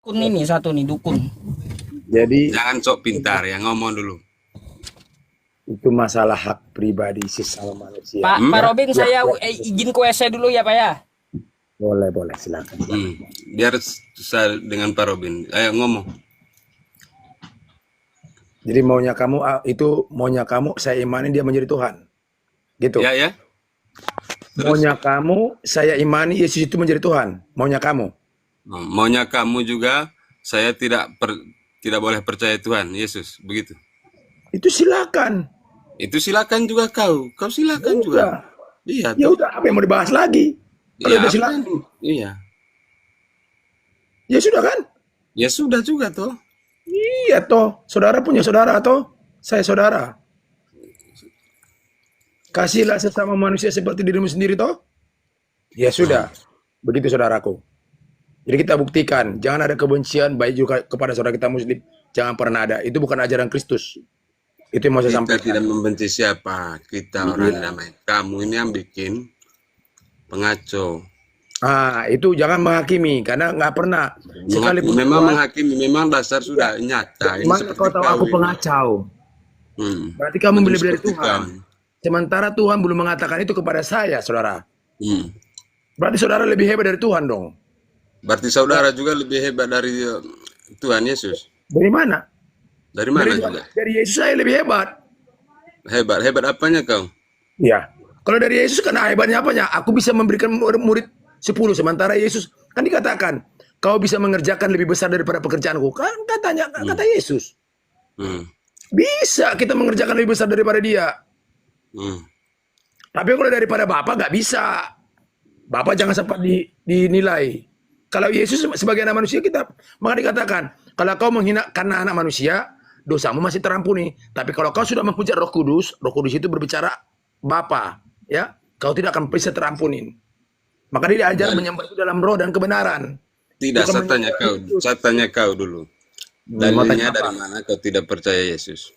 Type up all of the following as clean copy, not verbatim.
Dukun ini satu nih, dukun. Jadi Jangan sok pintar ya, ngomong dulu. itu masalah hak pribadi sesama manusia. Pak Robin, saya izin ke WC dulu ya Pak ya. Boleh, silakan. Biar susah dengan Pak Robin. Ayo ngomong. Jadi maunya kamu, saya imani dia menjadi Tuhan. Gitu. Ya. Maunya kamu, saya imani Yesus itu menjadi Tuhan. Maunya kamu. Maunya kamu juga, saya tidak boleh percaya Tuhan Yesus, begitu. Itu silakan. Itu silakan juga kau. Kau silakan Ya juga. udah. Iya. Ya udah, apa yang mau dibahas lagi? Kalau Iya, udah silakan. Iya. Ya sudah kan? Ya sudah juga toh. Iya toh. Saudara punya saudara toh. Saya saudara. Kasihlah sesama manusia seperti dirimu sendiri toh. Ya sudah. Begitu saudaraku. Jadi kita buktikan, jangan ada kebencian baik juga kepada saudara kita muslim. Jangan pernah ada. Itu bukan ajaran Kristus. Itu yang mau saya Kita sampaikan. tidak membenci siapa. Kita orang damai. Kamu ini yang bikin pengacau. Itu jangan menghakimi karena nggak pernah. Sekalipun Memang menghakimi, memang dasar sudah nyata. Ini Mana seperti kau tahu aku ini. pengacau? Berarti kamu beli dari Seperti Tuhan. Sementara Tuhan belum mengatakan itu kepada saya, saudara. Berarti saudara lebih hebat dari Tuhan dong. Berarti saudara juga lebih hebat dari Tuhan Yesus. Dari mana? Dari mana juga? Dari Yesus saya lebih hebat. Hebat apanya kau? Ya. Kalau dari Yesus karena hebatnya apanya? Aku bisa memberikan murid 10, sementara Yesus kan dikatakan kau bisa mengerjakan lebih besar daripada pekerjaanku. Kan katanya kata Yesus. Bisa kita mengerjakan lebih besar daripada dia. Tapi kalau daripada Bapa nggak bisa. Bapak jangan sempat dinilai. Kalau Yesus sebagai anak manusia maka dikatakan kalau kau menghina karena anak manusia, dosamu masih terampuni. Tapi kalau kau sudah menghujat Roh Kudus itu berbicara Bapa, ya, kau tidak akan bisa terampunin. Maka dia diajar menyembah itu dalam roh dan kebenaran. Tidak, saya tanya kau dulu. Dalilnya dari mana kau tidak percaya Yesus?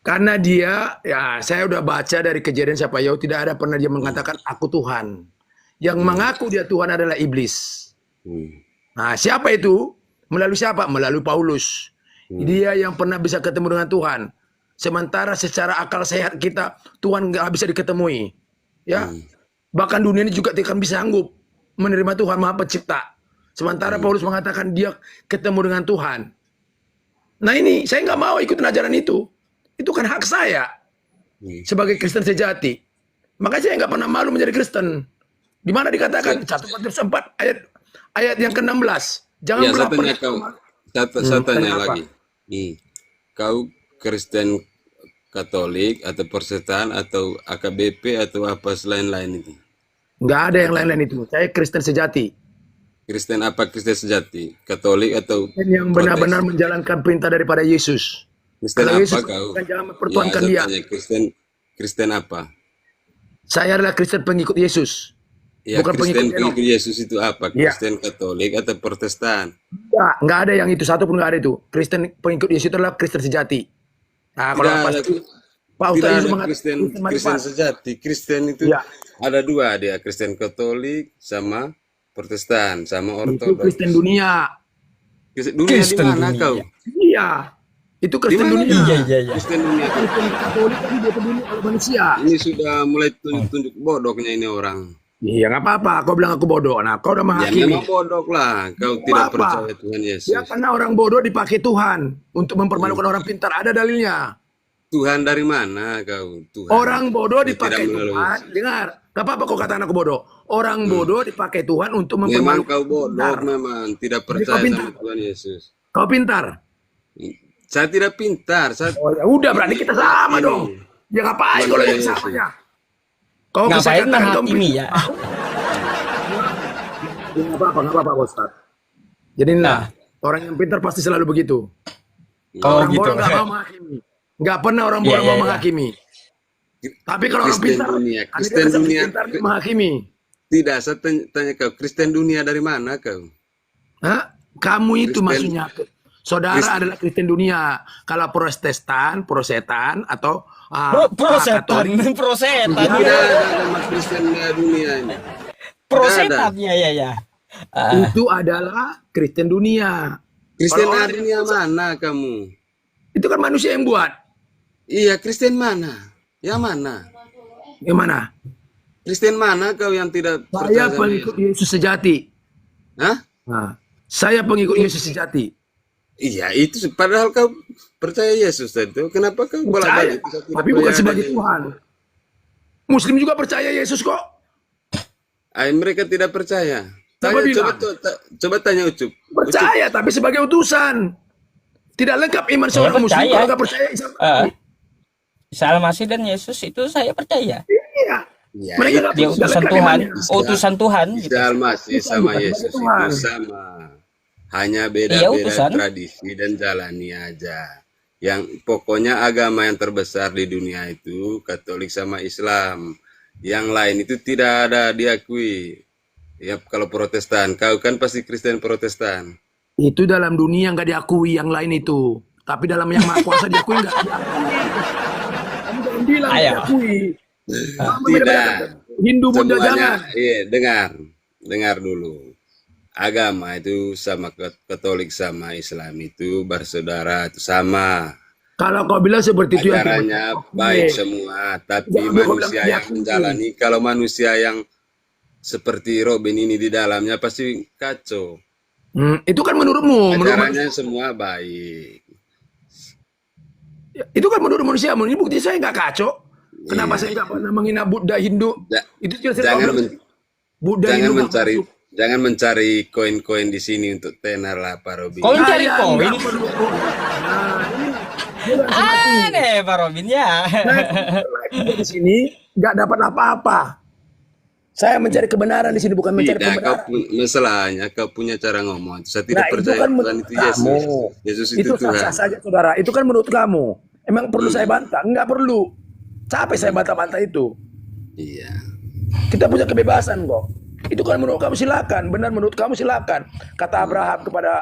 Karena dia, ya saya udah baca dari Kejadian siapa Yahudi, tidak ada pernah dia mengatakan aku Tuhan. Yang mengaku dia Tuhan adalah iblis. Nah, siapa itu? Melalui siapa? Melalui Paulus. Dia yang pernah bisa ketemu dengan Tuhan. Sementara secara akal sehat kita, Tuhan nggak bisa diketemui. Ya, bahkan dunia ini juga tidak bisa sanggup menerima Tuhan Maha Pencipta. Sementara Paulus mengatakan dia ketemu dengan Tuhan. Nah ini, saya nggak mau ikutin ajaran itu. Itu kan hak saya sebagai Kristen sejati. Makanya saya nggak pernah malu menjadi Kristen. Di mana dikatakan 1 Petrus 4 ayat yang ke-16. Jangan ya, saya tanya lagi. Kau Kristen Katolik atau Protestan atau AKBP atau apa selain-lain itu? Nggak ada yang lain-lain itu. Saya Kristen sejati. Kristen apa? Kristen sejati? Katolik atau yang benar-benar menjalankan perintah daripada Yesus. Kristen Kalau apa Yesus kau? jangan mempertuhankan dia. Kristen apa? Saya adalah Kristen pengikut Yesus. Ya, Bukan Kristen pengikut Yesus itu apa? Kristen Katolik atau Protestan? Nggak ada yang itu, satu pun nggak ada itu. Kristen pengikut Yesus itu adalah Kristen sejati. Nah, kalau Pak Ustaz Yesus mengatakan Kristen sejati. Kristen itu ada dua dia, Kristen Katolik sama Protestan sama Ortodoks. Itu Kristen dunia. Dunia di mana kau? Iya. Itu Kristen dunia. Iya. Kristen dunia. Kristen Katolik tadi dia peduli oleh manusia. Ini sudah mulai tunjuk bodohnya ini orang. Iya nggak apa-apa. Kau bilang aku bodoh. Nah, kau udah menghakimi. Ya memang bodoh lah. Kau tidak percaya Tuhan Yesus. Ya karena orang bodoh dipakai Tuhan untuk mempermalukan orang pintar. Ada dalilnya. Tuhan dari mana kau? Tuhan. Orang bodoh dipakai Tuhan. Dengar. Gak apa-apa kau kata aku bodoh. Orang bodoh dipakai Tuhan untuk mempermalukan. Memang kau bodoh, memang tidak percaya sama Tuhan Yesus. Kau pintar. Saya tidak pintar. Oh ya udah berarti kita sama dong. Ya ngapain kalau yang samanya? Kau ngapain menghakimi ya? Nggak apa-apa Ustaz. Jadi orang yang pintar pasti selalu begitu. Orang gitu. bodoh nggak mau menghakimi. Nggak pernah orang bodoh mau menghakimi. Tapi kalau orang pintar, Kristen dunia menghakimi. Tidak, saya tanya kau, Kristen dunia dari mana kau? Hah? Kamu itu maksudnya saudara adalah Kristen dunia. Kalau Protestan atau Prosetan. Tidak ada Kristen dunia ini. Prosetan ya. Ah, Itu adalah Kristen dunia. Kristen Orang-orang dunia mana kamu? itu kan manusia yang buat. Iya, Kristen mana? Yang mana? Gimana? Kristen mana kau yang tidak Saya percaya sama pengikut Yesus? Yesus sejati. Hah? Nah, saya pengikut Yesus sejati. Iya, itu padahal kau percaya Yesus itu. Kenapa kau Percaya, bolak-balik? Kau tidak tapi bukan percaya sebagai ada Tuhan. Muslim juga percaya Yesus kok. Mereka tidak percaya. Siapa Coba, bilang? coba tanya Ucup. Percaya, tapi sebagai utusan. Tidak lengkap iman saya seorang Muslim percaya. kalau nggak percaya Isa. Isa Al-Masih dan Yesus itu saya percaya. Iya. Ya, Mereka nggak Dia nggak utusan lengkap Tuhan, imannya. utusan Tuhan. Gitu. Isa Al-Masih sama bukan sebagai Yesus Tuhan. itu sama. Hanya Iya, beda-beda utusan. tradisi dan jalani aja. Yang pokoknya agama yang terbesar di dunia itu Katolik sama Islam. Yang lain itu tidak ada diakui. Ya kalau Protestan, kau kan pasti Kristen Protestan. Itu dalam dunia nggak diakui yang lain itu. Tapi dalam yang maha kuasa diakui nggak? Kamu jangan bilang nggak Ayo. diakui. Tidak. Hindu Buddha jangan. Semuanya, iya, dengar dulu. Agama itu sama Katolik sama Islam itu bersaudara itu sama. Kalau kau bilang seperti itu ya Acaranya baik semua, tapi Jangan kau manusia bilang yang diakui. menjalani, kalau manusia yang seperti Robin ini di dalamnya pasti kacau. Itu kan menurutmu, Acaranya semua baik. itu kan menurut manusia. Ini bukti saya nggak kacau. Kenapa Iya. saya nggak pernah menghina Buddha Hindu? Ja- Itu jelas jangan bilang, men- Buddha jangan Hindu nggak mencari masuk. jangan mencari koin-koin di sini untuk tenar lah Pak Robin. Koin cari Saya koin. nggak perlu koin. Nah, ini bulan semati. Aneh Pak Robin ya. Saya di sini nggak dapat apa-apa. Saya mencari kebenaran di sini, bukan mencari Tidak, kebenaran. masalahnya kau punya cara ngomong. Saya tidak Nah, itu percaya kan Tuhan menurut itu Yesus. kamu. Yesus Itu itu Tuhan. sah-sah saja, saudara. Itu kan menurut kamu. Emang perlu saya bantah? Enggak perlu. Capek saya bantah-bantah itu. Iya. Kita punya kebebasan kok. Itu kan menurut kamu silakan. Benar menurut kamu silakan. Kata Abraham kepada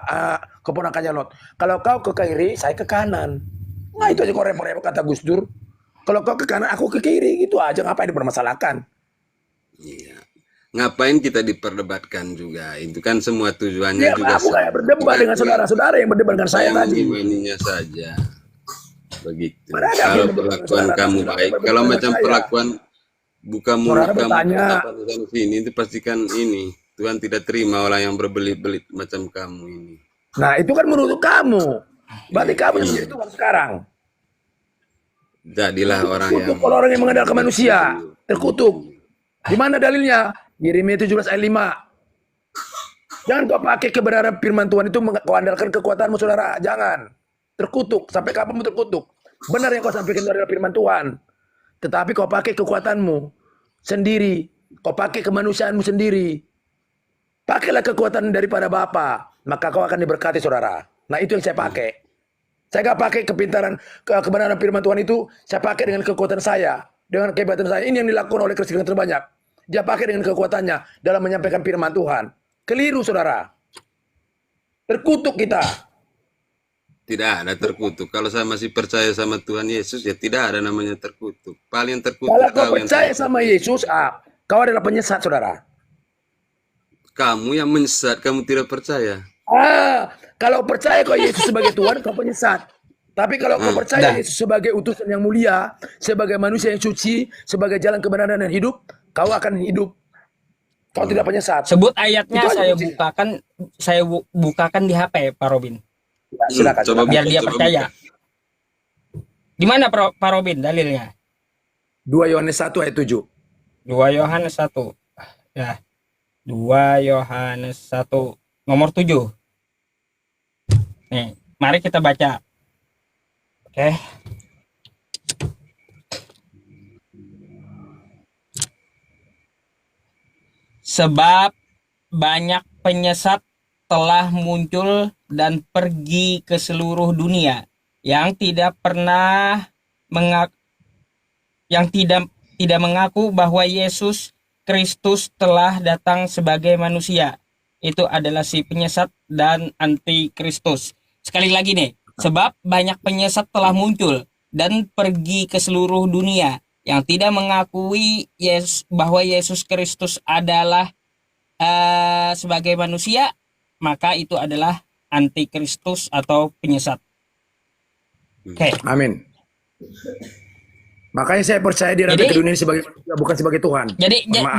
keponakannya Lot. Kalau kau ke kiri, saya ke kanan. Nah itu aja kok repot-repot kata Gus Dur. Kalau kau ke kanan, aku ke kiri. Gitu aja. Ngapain dipermasalahkan? Iya. Ngapain kita diperdebatkan juga? Itu kan semua tujuannya Ya, juga aku kayak berdebat dengan saudara-saudara yang berdebat dengan saya tadi. mengimaninya saja. Begitu. Mana ada Kalau yang berdebat perlakuan dengan kamu saudara-saudara baik, yang kalau berdebat macam dengan saya? perlakuan buka mulut Saudara kamu bertanya. apa di sini itu pastikan ini Tuhan tidak terima orang yang berbelit-belit macam kamu ini. Nah itu kan menurut kamu. Berarti kamu yang menjadi Tuhan sekarang. Jadilah orang yang Terkutuk kalau orang yang mengandalkan manusia. Terkutuk. Di mana dalilnya? Yeremia 17 ayat 5. Jangan kau pakai kebenaran firman Tuhan itu kau andalkan kekuatanmu saudara. Jangan. Terkutuk. Sampai kapan kamu terkutuk? Benar yang kau sampaikan itu adalah firman Tuhan. Tetapi kau pakai kekuatanmu sendiri. Kau pakai kemanusiaanmu sendiri. Pakailah kekuatan daripada Bapa. Maka kau akan diberkati saudara. Nah itu yang saya pakai. Saya nggak pakai kepintaran, kebenaran firman Tuhan itu. Saya pakai dengan kekuatan saya. Dengan kehebatan saya. Ini yang dilakukan oleh Kristus yang terbanyak. Dia pakai dengan kekuatannya dalam menyampaikan firman Tuhan. Keliru saudara. Terkutuk kita. tidak ada terkutuk. Kalau saya masih percaya sama Tuhan Yesus ya tidak ada namanya terkutuk. Paling terkutuk Kalau kau kau yang percaya sama Yesus, kau adalah penyesat saudara. kamu yang menyesat, kamu tidak percaya. Kalau percaya kau Yesus sebagai Tuhan, kau penyesat. Tapi kalau kau percaya Dah. Yesus sebagai utusan yang mulia, sebagai manusia yang suci, sebagai jalan kebenaran dan hidup, kau akan hidup. Kau tidak penyesat. Sebut ayatnya Itu aja saya kuncinya. bukakan, bukakan di HP Pak Robin. Ya, silakan. Coba silakan. Biar dia Coba percaya. Di mana Pak Robin dalilnya? 2 Yohanes 1 ayat 7. 2 Yohanes 1. Ya. 2 Yohanes 1 nomor 7. Nih, mari kita baca. Oke. Sebab banyak penyesat telah muncul dan pergi ke seluruh dunia yang tidak pernah tidak mengaku bahwa Yesus Kristus telah datang sebagai manusia. Itu adalah si penyesat dan antikristus. Sekali lagi nih, sebab banyak penyesat telah muncul dan pergi ke seluruh dunia yang tidak mengakui bahwa Yesus Kristus adalah sebagai manusia, maka itu adalah antikristus atau penyesat. Oke. Amin. Makanya saya percaya dia datang ke dunia ini sebagai manusia, bukan sebagai Tuhan.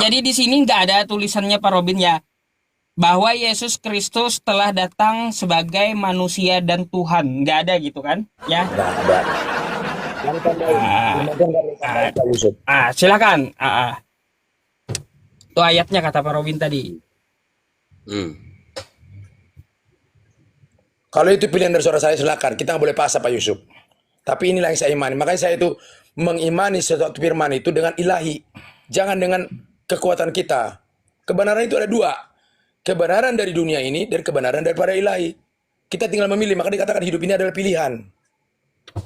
Jadi di sini nggak ada tulisannya Pak Robin ya, bahwa Yesus Kristus telah datang sebagai manusia dan Tuhan, nggak ada gitu kan? Ya. Nggak ada. Yang Silakan. Itu ayatnya kata Pak Robin tadi. Kalau itu pilihan dari saudara saya, silakan. Kita nggak boleh paksa Pak Yusuf. Tapi inilah yang saya imani. Makanya saya itu mengimani sesuatu firman itu dengan ilahi. Jangan dengan kekuatan kita. Kebenaran itu ada dua. Kebenaran dari dunia ini dan kebenaran daripada ilahi. Kita tinggal memilih. Maka dikatakan hidup ini adalah pilihan.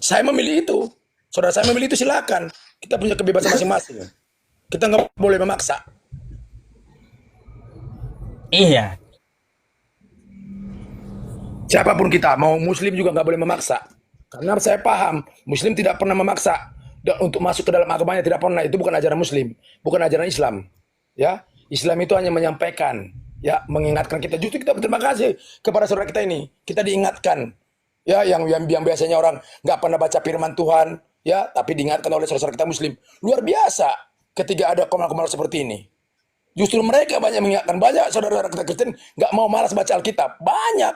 Saya memilih itu. Saudara saya memilih itu, silakan. Kita punya kebebasan masing-masing. Kita nggak boleh memaksa. Iya. Siapapun kita, mau Muslim juga nggak boleh memaksa. Karena saya paham, Muslim tidak pernah memaksa untuk masuk ke dalam agamanya, tidak pernah. Itu bukan ajaran Muslim, bukan ajaran Islam. Ya, Islam itu hanya menyampaikan, ya, mengingatkan kita. Justru kita berterima kasih kepada saudara kita ini. Kita diingatkan, ya, yang biasanya orang nggak pernah baca firman Tuhan, ya, tapi diingatkan oleh saudara kita Muslim. Luar biasa ketika ada komal-komal seperti ini. Justru mereka banyak mengingatkan, banyak saudara-saudara kita Kristen nggak mau malas baca Alkitab, banyak.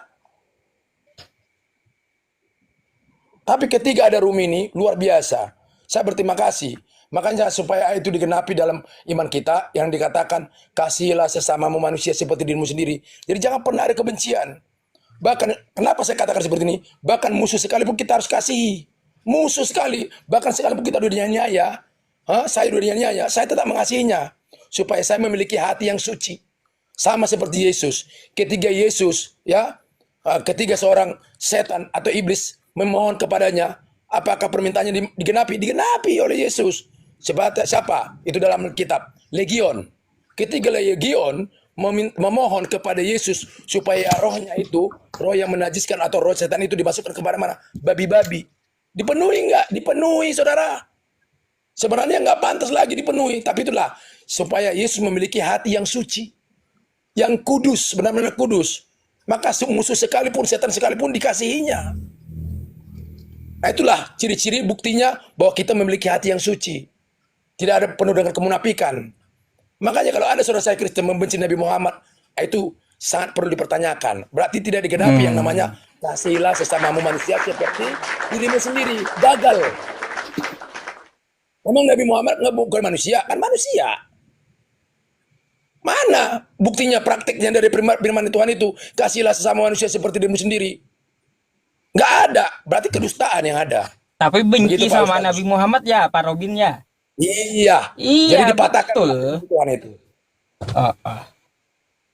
Tapi ketika ada room ini, luar biasa. Saya berterima kasih. Makanya supaya itu digenapi dalam iman kita, yang dikatakan, kasihilah sesamamu manusia seperti dirimu sendiri. Jadi jangan pernah ada kebencian. Bahkan, kenapa saya katakan seperti ini? Bahkan musuh sekalipun kita harus kasihi. Musuh sekali. Bahkan sekalipun kita udah dianiaya, saya udah dianiaya, saya tetap mengasihinya. Supaya saya memiliki hati yang suci. Sama seperti Yesus. Ketika Yesus, ya, ketika seorang setan atau iblis memohon kepadanya, apakah permintaannya digenapi? Digenapi oleh Yesus. Siapa? Itu dalam kitab. Legion. Ketika Legion memohon kepada Yesus supaya rohnya itu, roh yang menajiskan atau roh setan itu dimasukkan kepada mana? Babi-babi. Dipenuhi nggak? Dipenuhi, saudara. Sebenarnya nggak pantas lagi dipenuhi. Tapi itulah, supaya Yesus memiliki hati yang suci. Yang kudus, benar-benar kudus. Maka musuh sekalipun, setan sekalipun dikasihinya. Nah, itulah ciri-ciri buktinya bahwa kita memiliki hati yang suci. Tidak ada penuh dengan kemunafikan. Makanya kalau ada saudara saya Kristen membenci Nabi Muhammad, itu sangat perlu dipertanyakan. Berarti tidak digenapi yang namanya kasihilah sesamamu manusia seperti dirimu sendiri. Gagal. Memang Nabi Muhammad bukan manusia, kan manusia. Mana buktinya, praktiknya dari firman Tuhan itu? Kasihilah sesama manusia seperti dirimu sendiri. Nggak ada, berarti kedustaan yang ada. Tapi benci Begitu, sama Nabi Muhammad ya, Pak Robin ya. Iya. Iya, Jadi dipatahkan betul. Tuhan itu.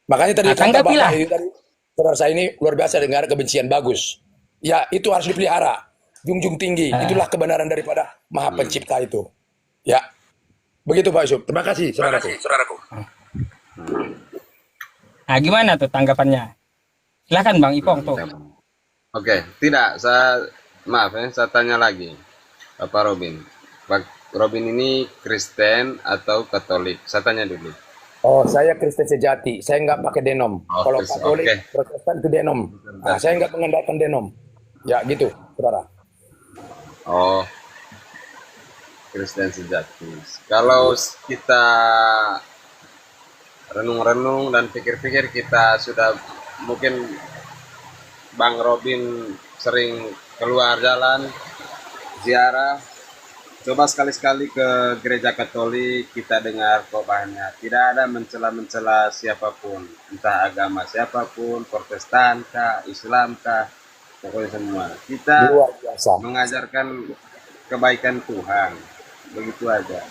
Makanya tadi kata Tanggapi lah. Bapak ini tadi, saudara saya ini luar biasa, dengan kebencian bagus. Ya, itu harus dipelihara. Junjung tinggi. Itulah kebenaran daripada Maha Pencipta itu. Ya. Begitu Pak Yusuf. Terima kasih, saudaraku. Nah, gimana tuh tanggapannya? Silakan Bang Ipong tuh. Oke, tidak, maaf ya, saya tanya lagi, Pak Robin. Pak Robin ini Kristen atau Katolik? Saya tanya dulu. Oh, saya Kristen sejati. Saya nggak pakai denom. Oh, Kalau Kristen, Katolik, oke. Protestan itu denom. Nah, saya nggak mengandalkan denom. Ya, gitu, saudara. Oh, Kristen sejati. Kalau kita renung-renung dan pikir-pikir, kita sudah mungkin Bang Robin sering keluar jalan, ziarah. Coba sekali-sekali ke gereja Katolik, kita dengar khotbahnya. Tidak ada mencela-mencela siapapun, entah agama siapapun, Protestan kah, Islam kah, pokoknya semua. Kita Luar biasa. mengajarkan kebaikan Tuhan, begitu aja.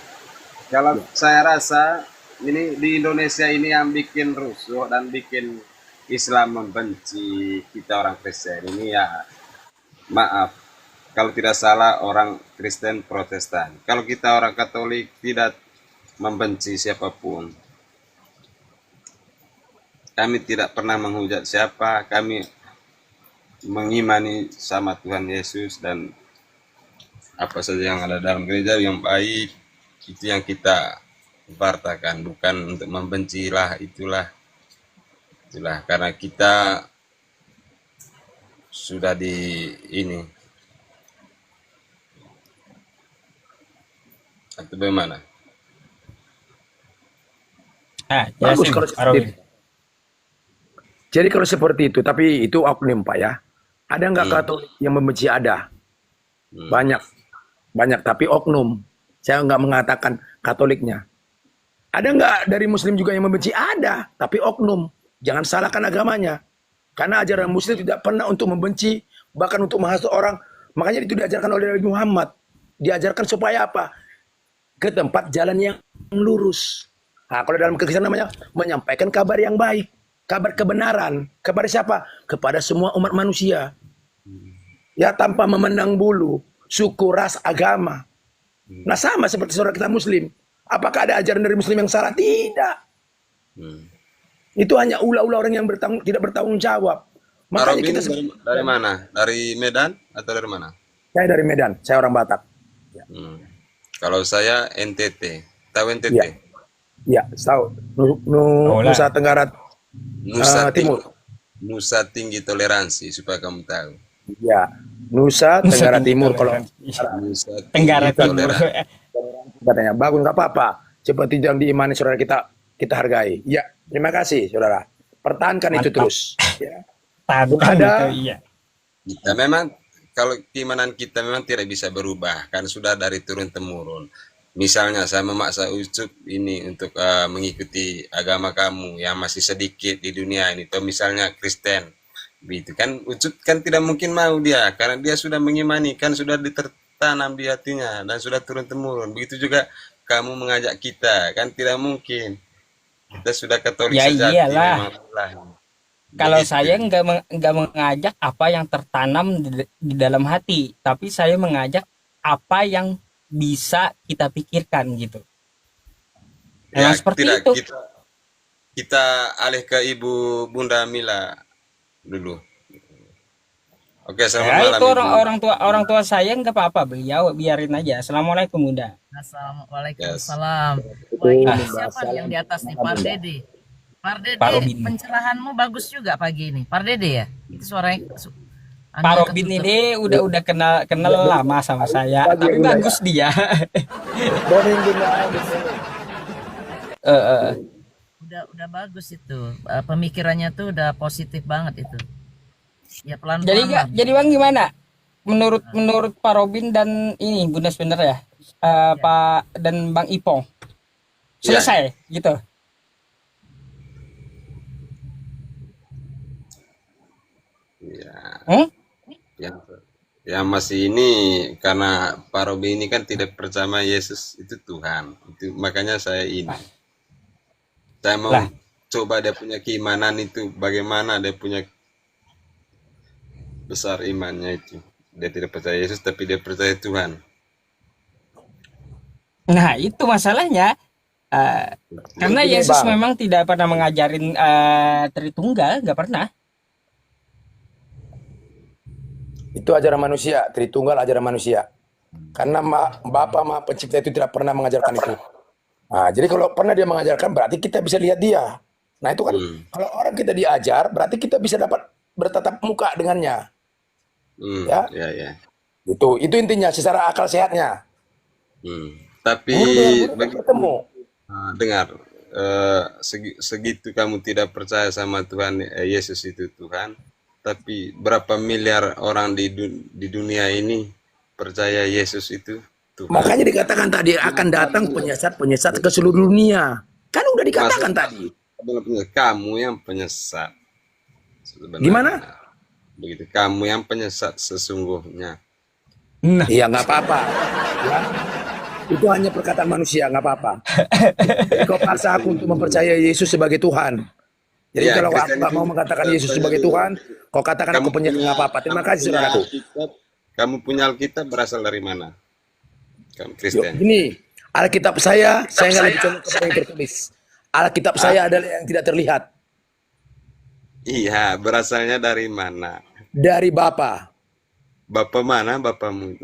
Kalau saya rasa ini di Indonesia ini yang bikin rusuh dan bikin Islam membenci kita orang Kristen ini, ya maaf, kalau tidak salah orang Kristen Protestan. Kalau kita orang Katolik tidak membenci siapapun. Kami tidak pernah menghujat siapa, kami mengimani sama Tuhan Yesus dan apa saja yang ada dalam gereja yang baik, itu yang kita wartakan, bukan untuk membenci lah itulah. Itulah karena kita sudah di ini atau bagaimana? Bagus Jelasin kalau Pak seperti Robin. itu. Jadi kalau seperti itu, tapi itu oknum Pak ya. Ada nggak Katolik yang membenci? Ada. Banyak. Banyak, tapi oknum. Saya nggak mengatakan Katoliknya. Ada nggak dari Muslim juga yang membenci? Ada, tapi oknum. Jangan salahkan agamanya. Karena ajaran Muslim tidak pernah untuk membenci, bahkan untuk menghasut orang. Makanya itu diajarkan oleh Nabi Muhammad. Diajarkan supaya apa? Ke tempat jalan yang lurus. Nah, kalau dalam kekristenan namanya menyampaikan kabar yang baik, kabar kebenaran. Kepada siapa? Kepada semua umat manusia. Ya, tanpa memandang bulu, suku, ras, agama. Nah, sama seperti saudara kita Muslim. Apakah ada ajaran dari Muslim yang salah? Tidak. Itu hanya ulah-ulah orang yang tidak bertanggung jawab. Pak Makanya Robin kita dari mana? Dari Medan atau dari mana? saya dari Medan, saya orang Batak. Kalau saya NTT, tahu NTT? Iya. Ya, tahu. Oh lah. Nusa Tenggara Nusa Timur. Nusa Tinggi Toleransi supaya kamu tahu. Ya, Nusa Tenggara Tinggi Timur. Kalau toleransi. Nusa Tinggi Tenggara Timur. Toleransi. katanya bagus, nggak apa-apa. Seperti yang diimani saudara kita hargai. Ya, terima kasih saudara. Pertahankan itu Mantap. terus. Ya. Tantang Ada- gitu, iya. Kita memang kalau keimanan kita memang tidak bisa berubah kan sudah dari turun temurun. Misalnya saya memaksa Ucup ini untuk mengikuti agama kamu yang masih sedikit di dunia ini, atau misalnya Kristen, begitu kan Ucup kan tidak mungkin mau dia karena dia sudah mengimani kan sudah tertanam di hatinya dan sudah turun temurun. Begitu juga kamu mengajak kita kan tidak mungkin. Kita sudah Katolik Ya sejati iyalah. memanglah. Kalau Begitu. saya nggak mengajak apa yang tertanam di dalam hati, tapi saya mengajak apa yang bisa kita pikirkan gitu. Memang seperti tidak, itu. kita alih ke Ibu Bunda Mila dulu. Oke, selamat Ya malam itu Ibu. orang tua saya nggak apa-apa, beliau biarin aja. Assalamualaikum Bunda. Waalaikumsalam. Itu Wah, ini membahas siapa nih yang di atas nih? salam Par Bunda. Dede. Par Dede, Pak Robin. pencerahanmu bagus juga pagi ini. Par Dede ya? Itu suaranya Pak Robin ini udah kenal lama sama saya, Pagi, tapi Bunda, bagus dia. Morning Bunda. udah bagus itu. Pemikirannya tuh udah positif banget itu. Ya pelan-pelan Jadi lah. jadi Bang gimana? Menurut Pak Robin dan ini Bunda sebenarnya ya, Pak dan Bang Ipong selesai gitu. Ya, Hmm? yang masih ini karena Pak Robi ini kan tidak percaya Yesus itu Tuhan. Itu makanya saya ini. Saya mau Lah. coba dia punya keimanan itu bagaimana dia punya besar imannya itu. Dia tidak percaya Yesus tapi dia percaya Tuhan. Nah, itu masalahnya. Karena Begini, Yesus Bang. memang tidak pernah mengajarin Tritunggal, nggak pernah. Itu ajaran manusia, Tritunggal ajaran manusia. Karena Bapa Maha Pencipta itu tidak pernah mengajarkan itu. Nah, jadi kalau pernah dia mengajarkan berarti kita bisa lihat dia. Nah, itu kan kalau orang kita diajar berarti kita bisa dapat bertatap muka dengannya. Ya. Ya. Itu intinya secara akal sehatnya. Tapi Guru dengan guru bertemu. dengar segitu kamu tidak percaya sama Tuhan Yesus itu Tuhan, tapi berapa miliar orang di dunia ini percaya Yesus itu Tuhan. Makanya dikatakan tadi akan datang penyesat-penyesat ke seluruh dunia. Kan udah dikatakan tadi. Kamu yang penyesat. Sebenarnya. Gimana? Begitu, kamu yang penyesat sesungguhnya. Nah, Iya, nggak apa-apa. Ya. Itu hanya perkataan manusia, nggak apa-apa. Jadi kau paksa aku untuk mempercayai Yesus sebagai Tuhan. Jadi Ya, kalau aku Kristen nggak itu mau mengatakan Yesus sebagai Tuhan, kau katakan aku penyesat, nggak apa-apa. Terima kasih, saudaraku. Kamu punya Alkitab berasal dari mana? Kamu Yuk, Kristen. gini, Alkitab saya nggak lebih condong kepada yang tertulis. Alkitab saya adalah yang tidak terlihat. Iya, berasalnya dari mana? Dari Bapa. Bapak mana bapamu?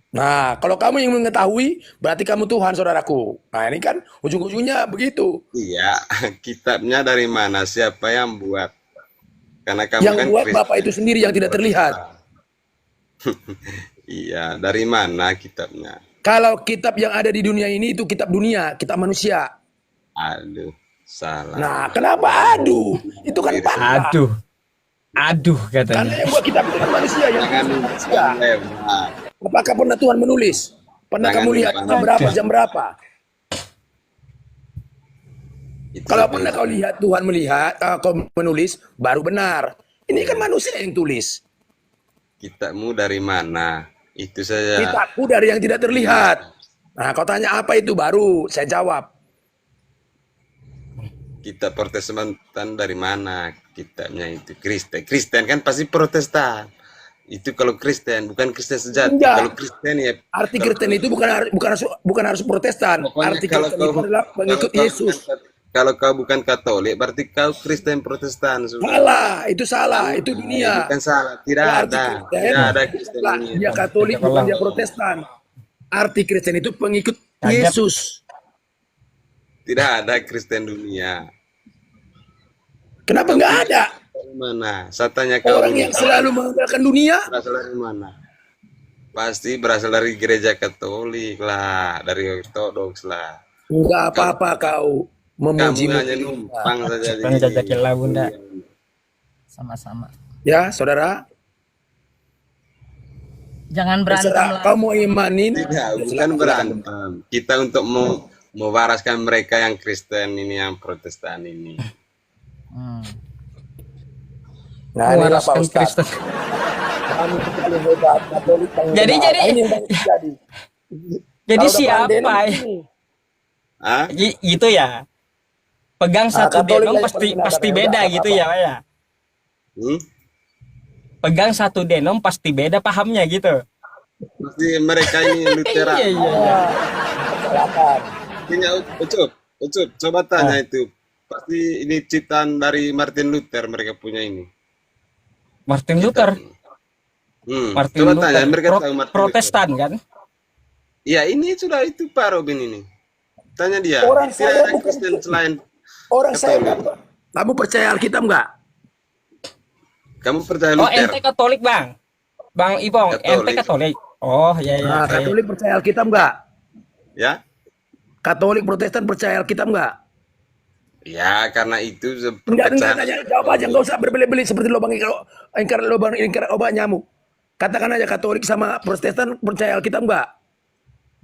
Nah, kalau kamu yang mengetahui, berarti kamu Tuhan, saudaraku. Nah, ini kan ujung-ujungnya begitu. Iya, kitabnya dari mana? Siapa yang buat? Karena kamu Yang kan buat Bapak Kristen itu sendiri yang tidak terlihat. Protestan. Iya, dari mana kitabnya? Kalau kitab yang ada di dunia ini itu kitab dunia, kitab manusia. Aduh, salah. Nah, kenapa aduh? Itu kan fakta. Aduh, aduh Karena katanya. yang buat kitab itu kan manusia, yang Jangan tulis manusia. lewat. Apakah pernah Tuhan menulis? Pernah Jangan kamu lihat lupa. jam berapa, jam berapa? Itu Kalau lebih- pernah kau lihat Tuhan melihat, kau menulis, baru benar. Ini kan manusia yang tulis. kitabmu dari mana? Itu saja. Kitabku dari yang tidak terlihat. Nah, kau tanya apa itu, baru saya jawab. Kitab Protestan dari mana? Kitabnya itu Kristen. Kristen kan pasti Protestan. Itu kalau Kristen, bukan Kristen sejati. Enggak. Kalau Kristen ya Arti Kristen itu bukan harus Protestan. pokoknya Arti kalau Kristen itu adalah pengikut kalau kau Yesus. kalau kau bukan Katolik, berarti kau Kristen Protestan. Sudah. Salah, itu dunia. Bukan salah, tidak Kalau arti ada. Kristen, Tidak ada Kristen lah, dunia. dia Katolik bukan dia Protestan. Arti Kristen itu pengikut Kaget. Yesus. Tidak ada Kristen dunia. Kenapa nggak ada? Dari mana? Saya tanya kau Orang dulu. yang selalu mengandalkan dunia, Berasal dari mana? Pasti berasal dari gereja Katolik lah, dari Ortodoks lah. nggak apa-apa kau Kamu memuji. hanya numpang saja di Penjajakilah bunda. Sama-sama. Ya, saudara. Jangan berantem Terserah lah. kau mau imanin. Tidak, bukan berantem. Kita untuk mewaraskan mereka yang Kristen ini, yang Protestan ini. Hmm. Nah, inilah Pak Mewaraskan Ustaz. Kristen. Kami paling hebat, Katolik paling Jadi- hebat. jadi- Nah, ini yang banyak terjadi. Jadi Kalau udah siapa Pandenom ya? ini, Ah? Gitu ya. Pegang satu Katolik denom yang pasti paling benar, pasti ya, beda udah, gitu apa-apa. ya, Pak ya. Hmm? Pegang satu denom pasti beda pahamnya gitu. Pasti mereka ini Lutheran. Iya iya iya. Silakan. Punya Ucup, coba tanya itu. Pasti ini ciptaan dari Martin Luther mereka punya ini. Martin Luther. Coba Martin Luther. tanya, mereka tahu Martin Protestan kan? Luther. Iya, ini sudah itu Pak Robin ini. Tanya dia. Orang Tidak saya ada bukan- Kristen selain Orang saya Katolik. nggak- kamu percaya Alkitab nggak? kamu percaya Oh, Luther. ente Katolik, Bang. Bang Ipong, Katolik. ente Katolik. Oh, iya iya. Nah, oke. Katolik percaya Alkitab nggak? Ya? Katolik Protestan percaya Alkitab nggak? Ya, karena itu Enggak tanya, jawab aja, nggak usah berbeli-beli seperti lubang ingkar obat nyamuk. Katakan aja Katolik sama Protestan percaya Alkitab nggak?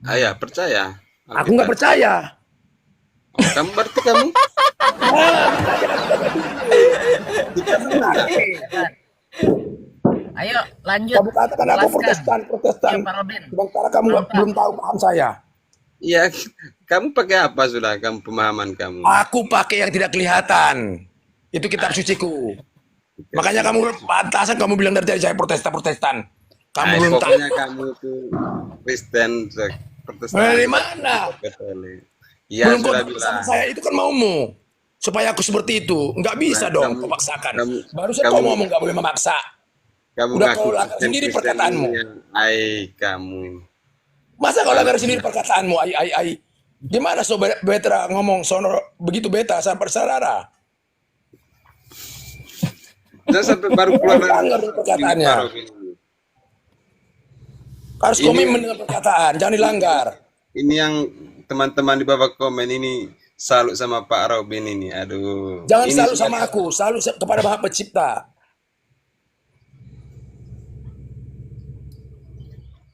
Ah, ya, percaya. Aku nggak percaya. Kamu berarti kamu Ayo lanjut. Kamu katakan aku Jelaskan. Protestan. Ya, Pak Robin. Sementara kamu belum tahu paham saya. Iya, kamu pakai apa sudah kamu pemahaman kamu? Aku pakai yang tidak kelihatan. Itu kitab suciku. Makanya kamu pantasan kamu bilang dari saya Protestan. Kamu Nah, belum tahu. pokoknya kamu itu Kristen, Protestan, Dari mana? Katolik. Iya, Belum sudah kau bilang. sama saya itu kan maumu. Supaya aku seperti itu. Nggak bisa Nah, dong kamu- kau paksakan. kamu- Barusan kau kamu- ngomong nggak boleh memaksa. Kamu Udah ngaku kau langgar Kristen, sendiri Kristen perkataanmu. ini yang, Ai, kamu. Masa kau langgar sendiri perkataanmu? Ai. Gimana so beta ngomong sono begitu beta sampai saudara? Jangan sampai baru keluar dari Langgar dong perkataannya. Pak Robin. Harus Ini- komitmen dengan perkataan, jangan dilanggar. Ini yang teman-teman di bawah komen ini salut sama Pak Robin ini. Aduh. Jangan Ini selalu sudah- sama aku, selalu kepada Maha Pencipta.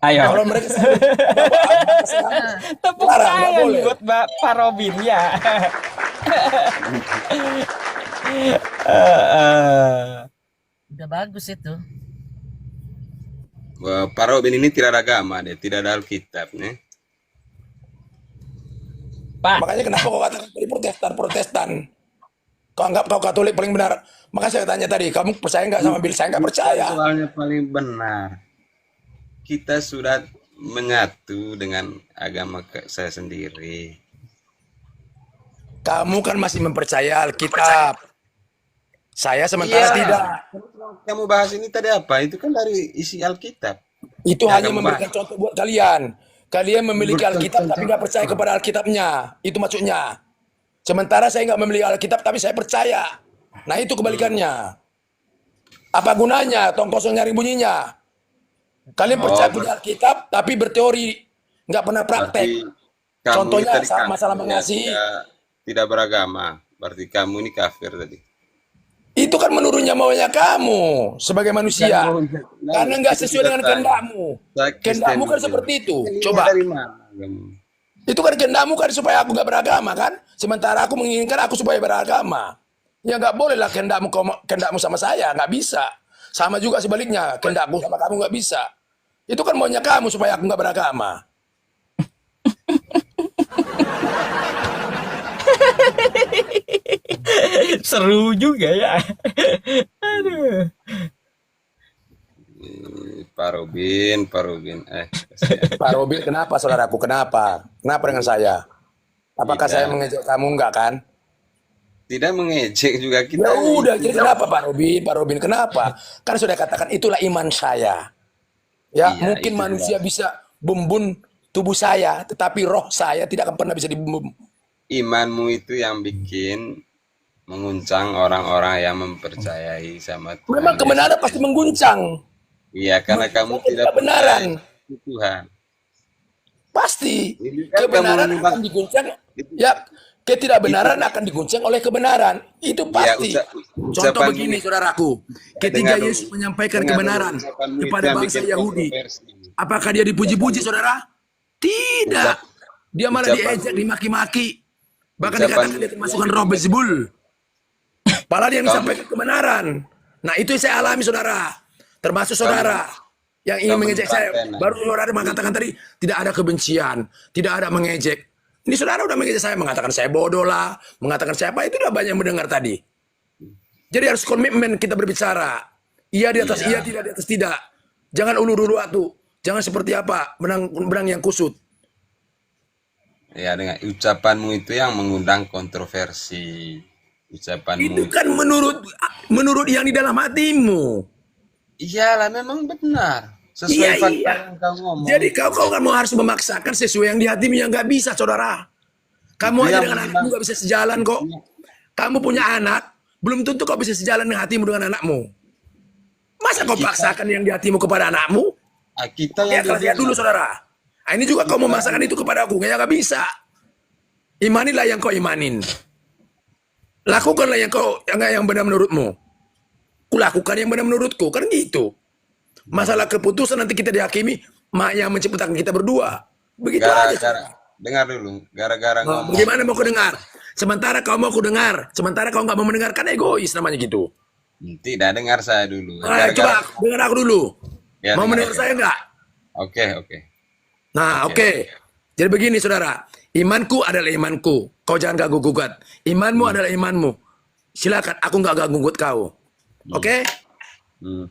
Ayo. Kalau mereka selalu Tepuk Larang, nggak tangan boleh. buat Pak Robin ya. Udah bagus itu. Wah, Pak Robin ini tidak ada agama deh, tidak ada Alkitab nih. Pak, makanya kenapa kau katakan tadi Protestan? Kau anggap kau Katolik paling benar. Maka saya tanya tadi, kamu percaya nggak sama Bill? Saya nggak percaya. Soalnya paling benar. Kita sudah menyatu dengan agama saya sendiri. Kamu kan masih mempercaya Alkitab. Saya sementara Iya. tidak. Kamu bahas ini tadi apa? Itu kan dari isi Alkitab. Itu Yang hanya akan memberikan membahas. contoh buat kalian. Kalian memiliki Alkitab tapi nggak percaya kepada Alkitabnya. Itu maksudnya. Sementara saya nggak memiliki Alkitab tapi saya percaya. Nah itu kebalikannya. Apa gunanya? Tong kosong nyari bunyinya. Kalian Oh, percaya punya Alkitab tapi berteori. Nggak pernah praktek. berarti kamu ini Contohnya tadi kafir masalah ya, mengasihi. tidak beragama. Berarti kamu ini kafir tadi. Itu kan menurutnya maunya kamu sebagai manusia. Karena nggak Itu sesuai sudah dengan tahu. kehendakmu. Saya Kehendakmu Kristen kan juga. seperti itu. Ini Coba. dari mana kamu? Itu kan kehendakmu kan supaya aku nggak beragama kan. Sementara aku menginginkan aku supaya beragama. Ya nggak boleh lah kehendakmu sama saya. Nggak bisa. Sama juga sebaliknya. Kehendakku sama kamu nggak bisa. Itu kan maunya kamu supaya aku nggak beragama. Seru juga ya. Aduh. Pak Robin. Pak Robin, kenapa saudaraku? Kenapa? Kenapa dengan saya? Apakah Tidak. saya mengejek kamu enggak kan? Tidak mengejek juga kita. Ya udah, jadi kenapa Pak Robin? Pak Robin, kenapa? Kan sudah katakan itulah iman saya. Ya, Iya, mungkin itulah. manusia bisa bumbun tubuh saya, tetapi roh saya tidak akan pernah bisa dibumbun. Imanmu itu yang bikin menguncang orang-orang yang mempercayai sama Tuhan. Memang kebenaran pasti mengguncang. Iya, karena kamu tidak kebenaran. percaya Tuhan. Pasti Ini kan kebenaran kamu akan diguncang. Ya, ketidakbenaran akan diguncang oleh kebenaran. Itu pasti. Ya, Contoh ucapan begini, ini- saudaraku. Ketika Dengar dulu. Yesus menyampaikan Dengar dulu kebenaran ucapanmu itu kepada yang bangsa bikin Yahudi, kontroversi. apakah dia dipuji-puji, saudara? Tidak. Dia malah ucapan- diejek, dimaki-maki. Bahkan ucapan- dikatakan dia termasukkan roh Beelzebul. Padahal yang Kamu- disampaikan kebenaran. Nah itu yang saya alami, saudara. Termasuk saudara yang ingin kamu mengejek saya. nerapkan, Baru saudara mengatakan tadi tidak ada kebencian, tidak ada mengejek. Ini saudara udah mengejek saya, mengatakan saya bodoh lah, mengatakan saya apa, itu udah banyak yang mendengar tadi. Jadi harus komitmen kita berbicara. Iya di atas iya, tidak di atas tidak. Jangan ulur-ulur waktu. Jangan seperti apa, benang yang kusut. Ya, dengan ucapanmu itu yang mengundang kontroversi. Ucapanmu Itu kan menurut yang di dalam hatimu. iyalah memang benar. Sesuai Iya, fakta iya. yang kau ngomong. Jadi kau kan mau harus memaksakan sesuai yang di hatimu yang nggak bisa, saudara. Kamu Itu aja yang dengan memang- anakmu nggak bisa sejalan kok. Kamu punya anak, belum tentu kau bisa sejalan dengan hatimu dengan anakmu. Masa kau paksakan yang di hatimu kepada anakmu? Kita Ya, yang lihat dulu, saudara. Nah, ini juga kau memaksakan itu kepada aku, kayaknya nggak bisa. Imanilah yang kau imanin. Lakukanlah yang benar menurutmu. Kulakukan yang benar menurutku, kan gitu. Masalah keputusan nanti kita dihakimi, mak yang menciptakan kita berdua. Begitu aja. gara-gara dengar dulu, gara-gara Nah, ngomong bagaimana mau kau dengar? Sementara kau mau kau dengar, sementara kau nggak mau mendengarkan, egois namanya gitu. tidak dengar saya dulu. Nah, coba dengar aku dulu. Ya, Mau dengar. mendengar saya nggak? Oke. Nah, oke. Jadi begini, saudara. Imanku adalah imanku. Kau jangan ganggu gugat. Imanmu adalah imanmu. Silakan, aku nggak ganggu gugat kau. Oke? Hmm.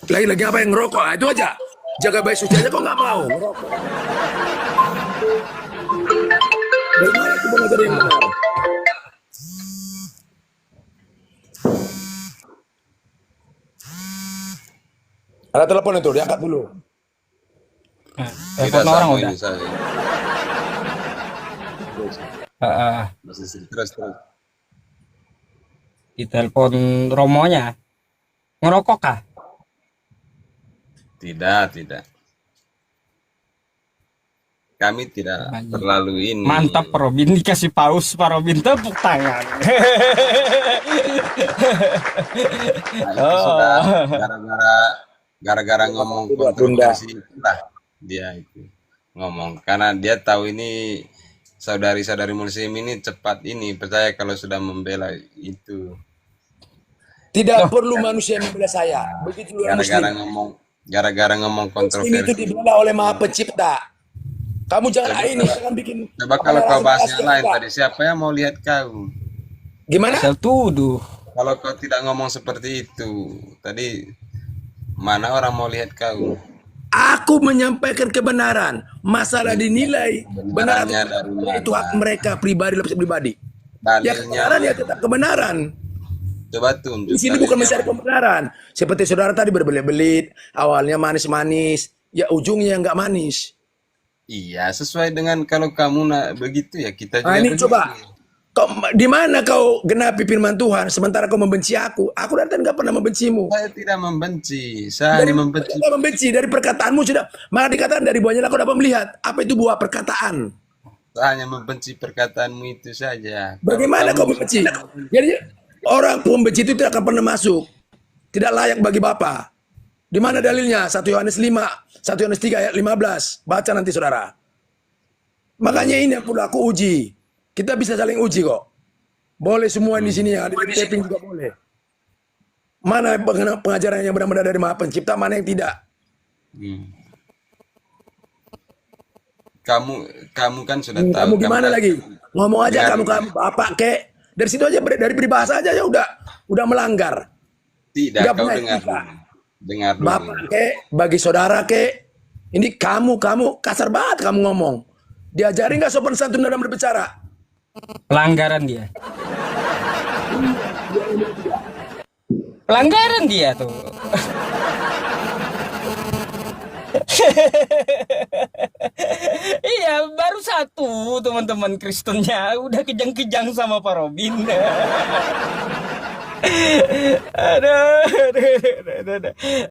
Lagi-lagi apa yang ngerokok? Nah, itu aja. Jaga baik suci aja kok nggak mau ngerokok. Dari mana itu belajar yang benar? Ada telepon itu, diangkat dulu. Nah, Tidak telepon orang sama udah. ini saya. Terus. Ditelepon Romonya. Ngerokok kah? Tidak. Kami tidak Lagi. terlalu ini. Mantap Pak Robin, dikasih paus Pak Robin, tepuk tangan. Nah, itu sudah gara-gara ngomong kontroversi itulah dia itu ngomong karena dia tahu ini saudari-saudari muslim ini cepat ini percaya kalau sudah membela itu Tidak perlu manusia yang membela saya. Begitu juga gara-gara ngomong Muslim itu kontroversi. dibela oleh Maha Pencipta. Kamu jangan jangan bikin. Coba kalau kau bahas yang lain Enggak. tadi siapa yang mau lihat kau? Gimana? Asal tuduh. Kalau kau tidak ngomong seperti itu tadi mana orang mau lihat kau? Aku menyampaikan kebenaran. Masalah dinilai benar atau Kebenarannya tidak, dari mana? itu hak mereka pribadi, lebih pribadi. Ya Dalilnya kebenaran ya tetap kebenaran. Coba tunjuk Di sini dalilnya bukan mencari mana. pembenaran. Seperti saudara tadi berbelit-belit, awalnya manis-manis, ya ujungnya nggak manis. Iya, sesuai dengan kalau kamu nak begitu ya kita Nah juga ini begitu. coba, di mana kau genapi firman Tuhan, sementara kau membenci aku. Aku dari tadi nggak pernah membencimu. Saya tidak membenci, saya Dari hanya membenci. tidak membenci, dari perkataanmu sudah. Maka dikatakan dari buahnya aku dapat melihat. Apa itu buah perkataan? Saya hanya membenci perkataanmu itu saja. Kalau Bagaimana kamu kau membenci? Jadi orang pembenci itu tidak akan pernah masuk. Tidak layak bagi Bapa. Di mana dalilnya? 1 Yohanes 5, 1 Yohanes 3 ayat 15. Baca nanti saudara. Makanya ini yang perlu aku uji. Kita bisa saling uji kok. Boleh semua di sini ya, di taping juga boleh. Mana pengajaran yang benar-benar dari Maha Pencipta, mana yang tidak. Hmm. Kamu kan sudah tahu. Kamu gimana kan lagi? Ngomong aja dengar- kamu Bapak kek. Dari situ aja dari peribahasa aja ya udah melanggar. Tidak, Nggak kau punya dengar etika. dulu. Dengar dulu. Bapak kek, bagi saudara kek. Ini kamu kasar banget kamu ngomong. Diajari nggak sopan santun dalam berbicara? Pelanggaran dia. Pelanggaran dia tuh. Iya, baru satu teman-teman Kristennya udah kejang-kejang sama Pak Robin. Aduh, aduh, aduh, aduh, aduh.